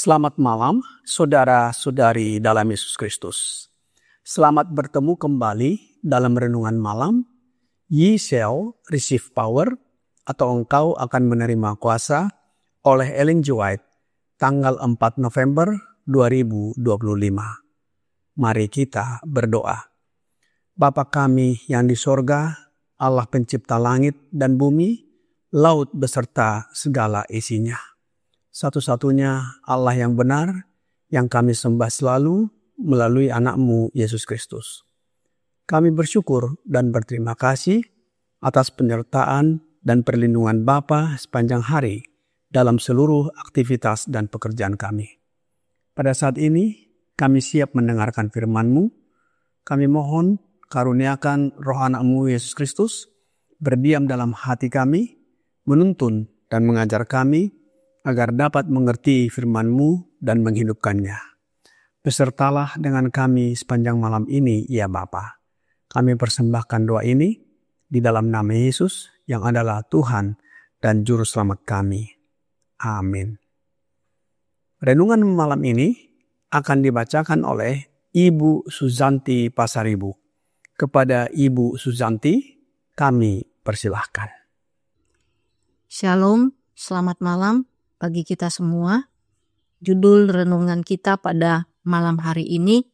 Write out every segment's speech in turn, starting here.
Selamat malam, saudara-saudari dalam Yesus Kristus. Selamat bertemu kembali dalam renungan malam. Ye shall receive power, atau engkau akan menerima kuasa, oleh Ellen G. White, tanggal 4 November 2025. Mari kita berdoa. Bapa kami yang di sorga, Allah pencipta langit dan bumi, laut beserta segala isinya. Satu-satunya Allah yang benar, yang kami sembah selalu melalui anak-Mu Yesus Kristus. Kami bersyukur dan berterima kasih atas penyertaan dan perlindungan Bapa sepanjang hari dalam seluruh aktivitas dan pekerjaan kami. Pada saat ini, kami siap mendengarkan firman-Mu. Kami mohon karuniakan roh anak-Mu Yesus Kristus berdiam dalam hati kami, menuntun dan mengajar kami, agar dapat mengerti firman-Mu dan menghidupkannya. Besertalah dengan kami sepanjang malam ini, ya Bapa. Kami persembahkan doa ini di dalam nama Yesus yang adalah Tuhan dan Juru Selamat kami. Amin. Renungan malam ini akan dibacakan oleh Ibu Suzanti Pasaribu. Kepada Ibu Suzanti, kami persilahkan. Shalom, selamat malam bagi kita semua. Judul renungan kita pada malam hari ini,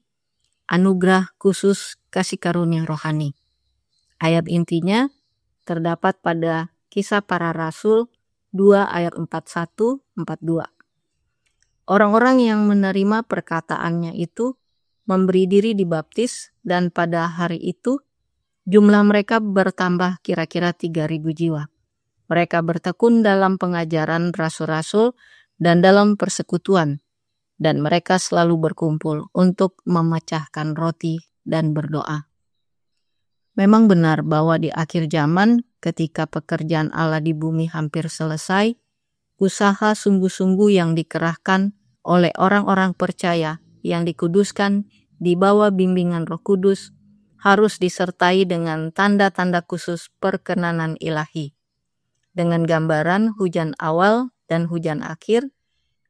Anugerah Khusus Kasih Karunia Rohani. Ayat intinya terdapat pada Kisah Para Rasul 2 ayat 41-42. Orang-orang yang menerima perkataannya itu memberi diri dibaptis, dan pada hari itu jumlah mereka bertambah kira-kira 3.000 jiwa. Mereka bertekun dalam pengajaran rasul-rasul dan dalam persekutuan, dan mereka selalu berkumpul untuk memecahkan roti dan berdoa. Memang benar bahwa di akhir zaman, ketika pekerjaan Allah di bumi hampir selesai, usaha sungguh-sungguh yang dikerahkan oleh orang-orang percaya yang dikuduskan di bawah bimbingan Roh Kudus harus disertai dengan tanda-tanda khusus perkenanan ilahi, dengan gambaran hujan awal dan hujan akhir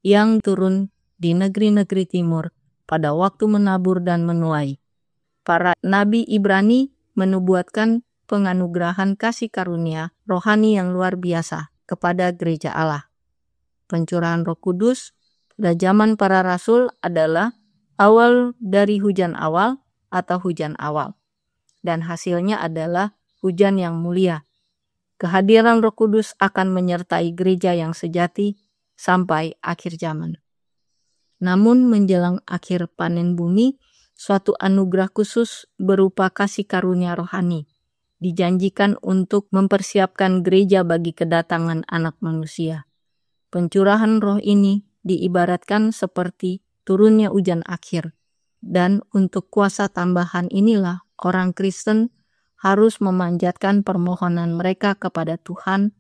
yang turun di negeri-negeri timur pada waktu menabur dan menuai. Para nabi Ibrani menubuatkan penganugerahan kasih karunia rohani yang luar biasa kepada gereja Allah. Pencurahan Roh Kudus pada zaman para rasul adalah awal dari hujan awal atau hujan awal, dan hasilnya adalah hujan yang mulia. Kehadiran Roh Kudus akan menyertai gereja yang sejati sampai akhir zaman. Namun menjelang akhir panen bumi, suatu anugerah khusus berupa kasih karunia rohani dijanjikan untuk mempersiapkan gereja bagi kedatangan Anak Manusia. Pencurahan roh ini diibaratkan seperti turunnya hujan akhir, dan untuk kuasa tambahan inilah orang Kristen harus memanjatkan permohonan mereka kepada Tuhan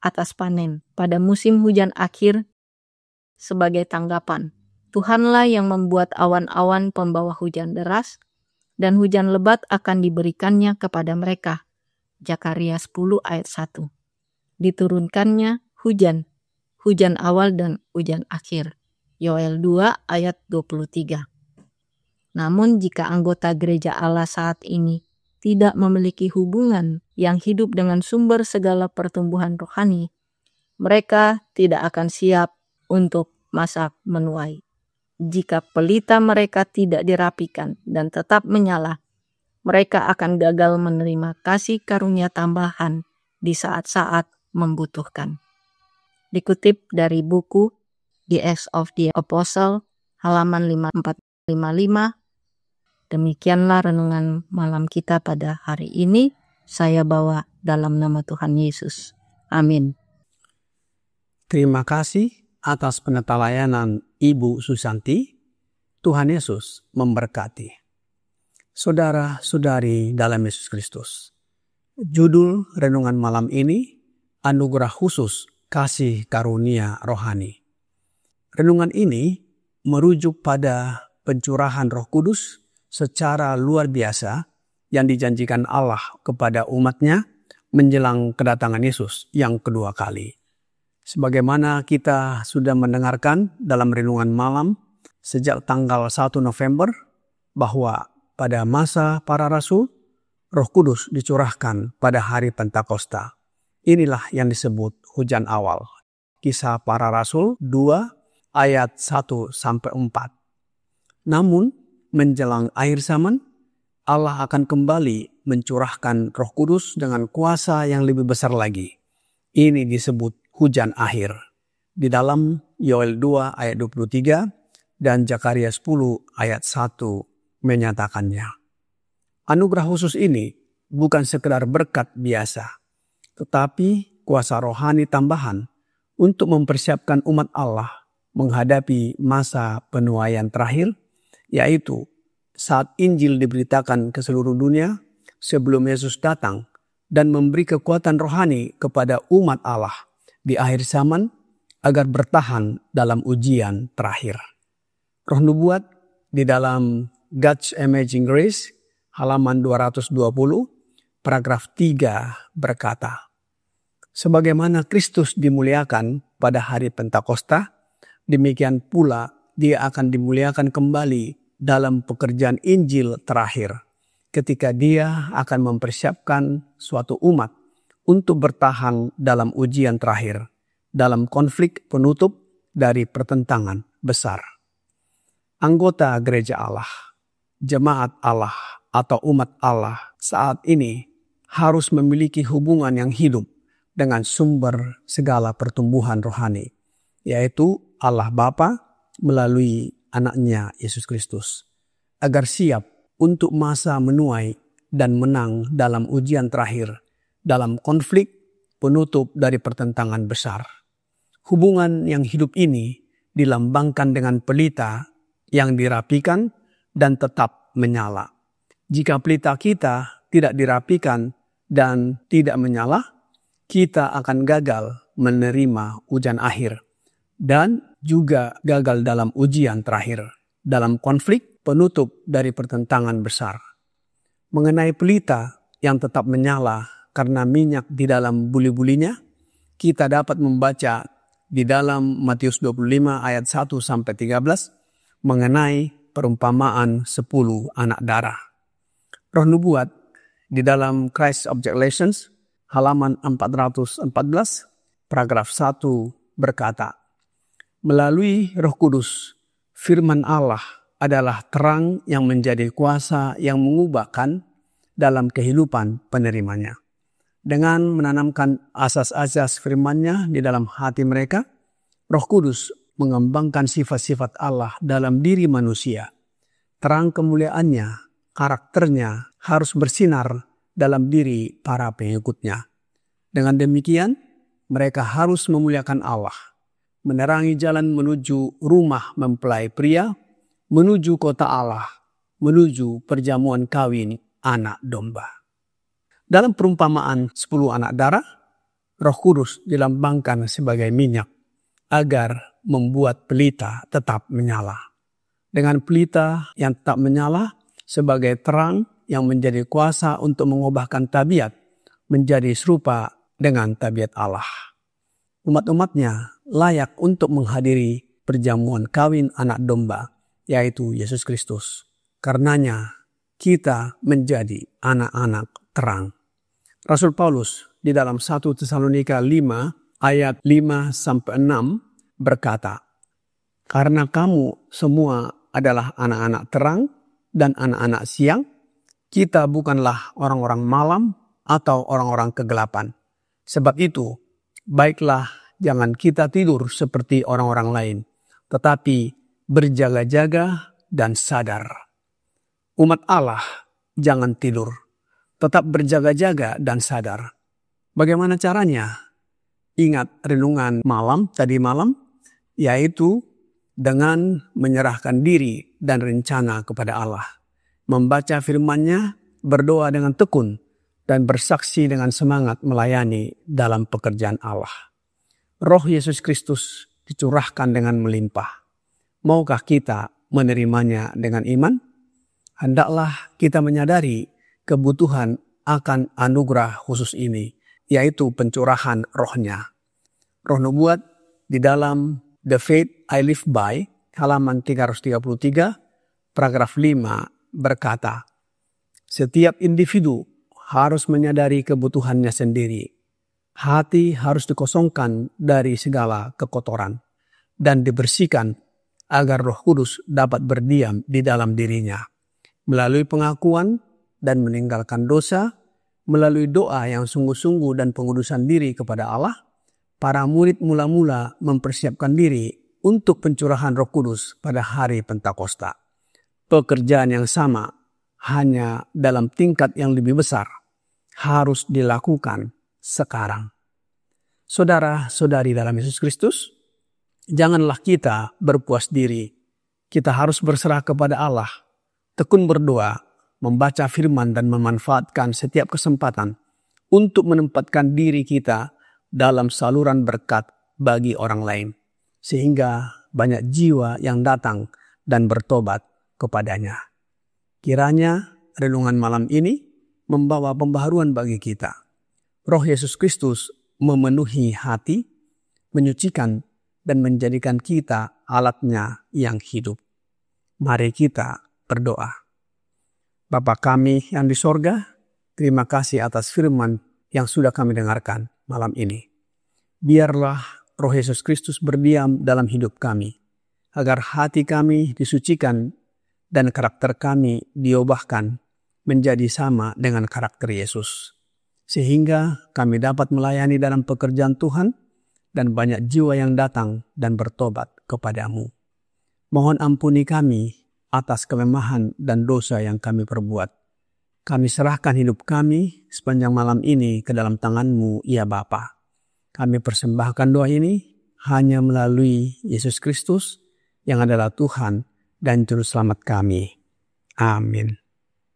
atas panen pada musim hujan akhir sebagai tanggapan. Tuhanlah yang membuat awan-awan pembawa hujan deras, dan hujan lebat akan diberikannya kepada mereka. Zakaria 10 ayat 1. Diturunkannya hujan awal dan hujan akhir. Yoel 2 ayat 23. Namun jika anggota gereja Allah saat ini tidak memiliki hubungan yang hidup dengan sumber segala pertumbuhan rohani, mereka tidak akan siap untuk masa menuai. Jika pelita mereka tidak dirapikan dan tetap menyala, mereka akan gagal menerima kasih karunia tambahan di saat-saat membutuhkan. dikutip dari buku The Acts of the Apostle halaman 5455. Demikianlah renungan malam kita pada hari ini. Saya bawa dalam nama Tuhan Yesus. Amin. Terima kasih atas penata layanan Ibu Susanti. Tuhan Yesus memberkati. Saudara-saudari dalam Yesus Kristus. Judul renungan malam ini, Anugerah Khusus Kasih Karunia Rohani. Renungan ini merujuk pada pencurahan Roh Kudus secara luar biasa yang dijanjikan Allah kepada umatnya menjelang kedatangan Yesus yang kedua kali. Sebagaimana kita sudah mendengarkan dalam renungan malam sejak tanggal 1 November bahwa pada masa para rasul, Roh Kudus dicurahkan pada hari Pentakosta. Inilah yang disebut hujan awal. Kisah para Rasul 2 ayat 1-4. Namun, menjelang akhir zaman, Allah akan kembali mencurahkan Roh Kudus dengan kuasa yang lebih besar lagi. Ini disebut hujan akhir. Di dalam Yoel 2 ayat 23 dan Zakaria 10 ayat 1 menyatakannya. Anugerah khusus ini bukan sekedar berkat biasa, tetapi kuasa rohani tambahan untuk mempersiapkan umat Allah menghadapi masa penuaian terakhir, yaitu saat Injil diberitakan ke seluruh dunia sebelum Yesus datang dan memberi kekuatan rohani kepada umat Allah di akhir zaman agar bertahan dalam ujian terakhir. Roh nubuat di dalam God's Amazing Grace halaman 220 paragraf 3 berkata, sebagaimana Kristus dimuliakan pada hari Pentakosta, demikian pula Dia akan dimuliakan kembali dalam pekerjaan Injil terakhir, ketika Dia akan mempersiapkan suatu umat untuk bertahan dalam ujian terakhir, dalam konflik penutup dari pertentangan besar. Anggota gereja Allah, jemaat Allah atau umat Allah saat ini harus memiliki hubungan yang hidup dengan sumber segala pertumbuhan rohani, yaitu Allah Bapa melalui anaknya Yesus Kristus, agar siap untuk masa menuai dan menang dalam ujian terakhir, dalam konflik penutup dari pertentangan besar. Hubungan yang hidup ini dilambangkan dengan pelita yang dirapikan dan tetap menyala. Jika pelita kita tidak dirapikan dan tidak menyala, kita akan gagal menerima hujan akhir dan juga gagal dalam ujian terakhir, dalam konflik penutup dari pertentangan besar. Mengenai pelita yang tetap menyala karena minyak di dalam buli-bulinya, kita dapat membaca di dalam Matius 25 ayat 1-13 mengenai perumpamaan 10 anak darah. Roh nubuat di dalam Christ Object Lessons halaman 414 paragraf 1 berkata, melalui Roh Kudus, firman Allah adalah terang yang menjadi kuasa yang mengubahkan dalam kehidupan penerimanya. Dengan menanamkan asas-asas firman-Nya di dalam hati mereka, Roh Kudus mengembangkan sifat-sifat Allah dalam diri manusia. Terang kemuliaan-Nya, karakternya harus bersinar dalam diri para pengikutnya. Dengan demikian, mereka harus memuliakan Allah, menerangi jalan menuju rumah mempelai pria, menuju kota Allah, menuju perjamuan kawin anak domba. Dalam perumpamaan 10 anak darah, Roh Kudus dilambangkan sebagai minyak agar membuat pelita tetap menyala. Dengan pelita yang tetap menyala sebagai terang yang menjadi kuasa untuk mengubahkan tabiat menjadi serupa dengan tabiat Allah. Umat-umatnya layak untuk menghadiri perjamuan kawin anak domba, yaitu Yesus Kristus. Karenanya kita menjadi anak-anak terang. Rasul Paulus di dalam 1 Tesalonika 5 ayat 5-6 berkata, karena kamu semua adalah anak-anak terang dan anak-anak siang, kita bukanlah orang-orang malam atau orang-orang kegelapan. Sebab itu, baiklah jangan kita tidur seperti orang-orang lain, tetapi berjaga-jaga dan sadar. Umat Allah, jangan tidur, tetap berjaga-jaga dan sadar. Bagaimana caranya? Ingat renungan malam tadi malam, yaitu dengan menyerahkan diri dan rencana kepada Allah. Membaca firman-Nya, berdoa dengan tekun, dan bersaksi dengan semangat melayani dalam pekerjaan Allah. Roh Yesus Kristus dicurahkan dengan melimpah. Maukah kita menerimanya dengan iman? Hendaklah kita menyadari kebutuhan akan anugerah khusus ini, yaitu pencurahan rohnya. Roh nubuat di dalam The Faith I Live By, halaman 333, paragraf 5 berkata, setiap individu harus menyadari kebutuhannya sendiri. Hati harus dikosongkan dari segala kekotoran dan dibersihkan agar Roh Kudus dapat berdiam di dalam dirinya. Melalui pengakuan dan meninggalkan dosa, melalui doa yang sungguh-sungguh dan pengudusan diri kepada Allah, para murid mula-mula mempersiapkan diri untuk pencurahan Roh Kudus pada hari Pentakosta. Pekerjaan yang sama, hanya dalam tingkat yang lebih besar, harus dilakukan sekarang. Saudara-saudari dalam Yesus Kristus, janganlah kita berpuas diri. Kita harus berserah kepada Allah, tekun berdoa, membaca firman dan memanfaatkan setiap kesempatan untuk menempatkan diri kita dalam saluran berkat bagi orang lain, sehingga banyak jiwa yang datang dan bertobat kepadanya. Kiranya renungan malam ini membawa pembaharuan bagi kita. Roh Yesus Kristus memenuhi hati, menyucikan dan menjadikan kita alatnya yang hidup. Mari kita berdoa. Bapa kami yang di sorga, terima kasih atas firman yang sudah kami dengarkan malam ini. Biarlah Roh Yesus Kristus berdiam dalam hidup kami, agar hati kami disucikan dan karakter kami diubahkan menjadi sama dengan karakter Yesus. Sehingga kami dapat melayani dalam pekerjaan Tuhan dan banyak jiwa yang datang dan bertobat kepadamu. Mohon ampuni kami atas kelemahan dan dosa yang kami perbuat. Kami serahkan hidup kami sepanjang malam ini ke dalam tangan-Mu, ya Bapa. Kami persembahkan doa ini hanya melalui Yesus Kristus yang adalah Tuhan dan Juru Selamat kami. Amin.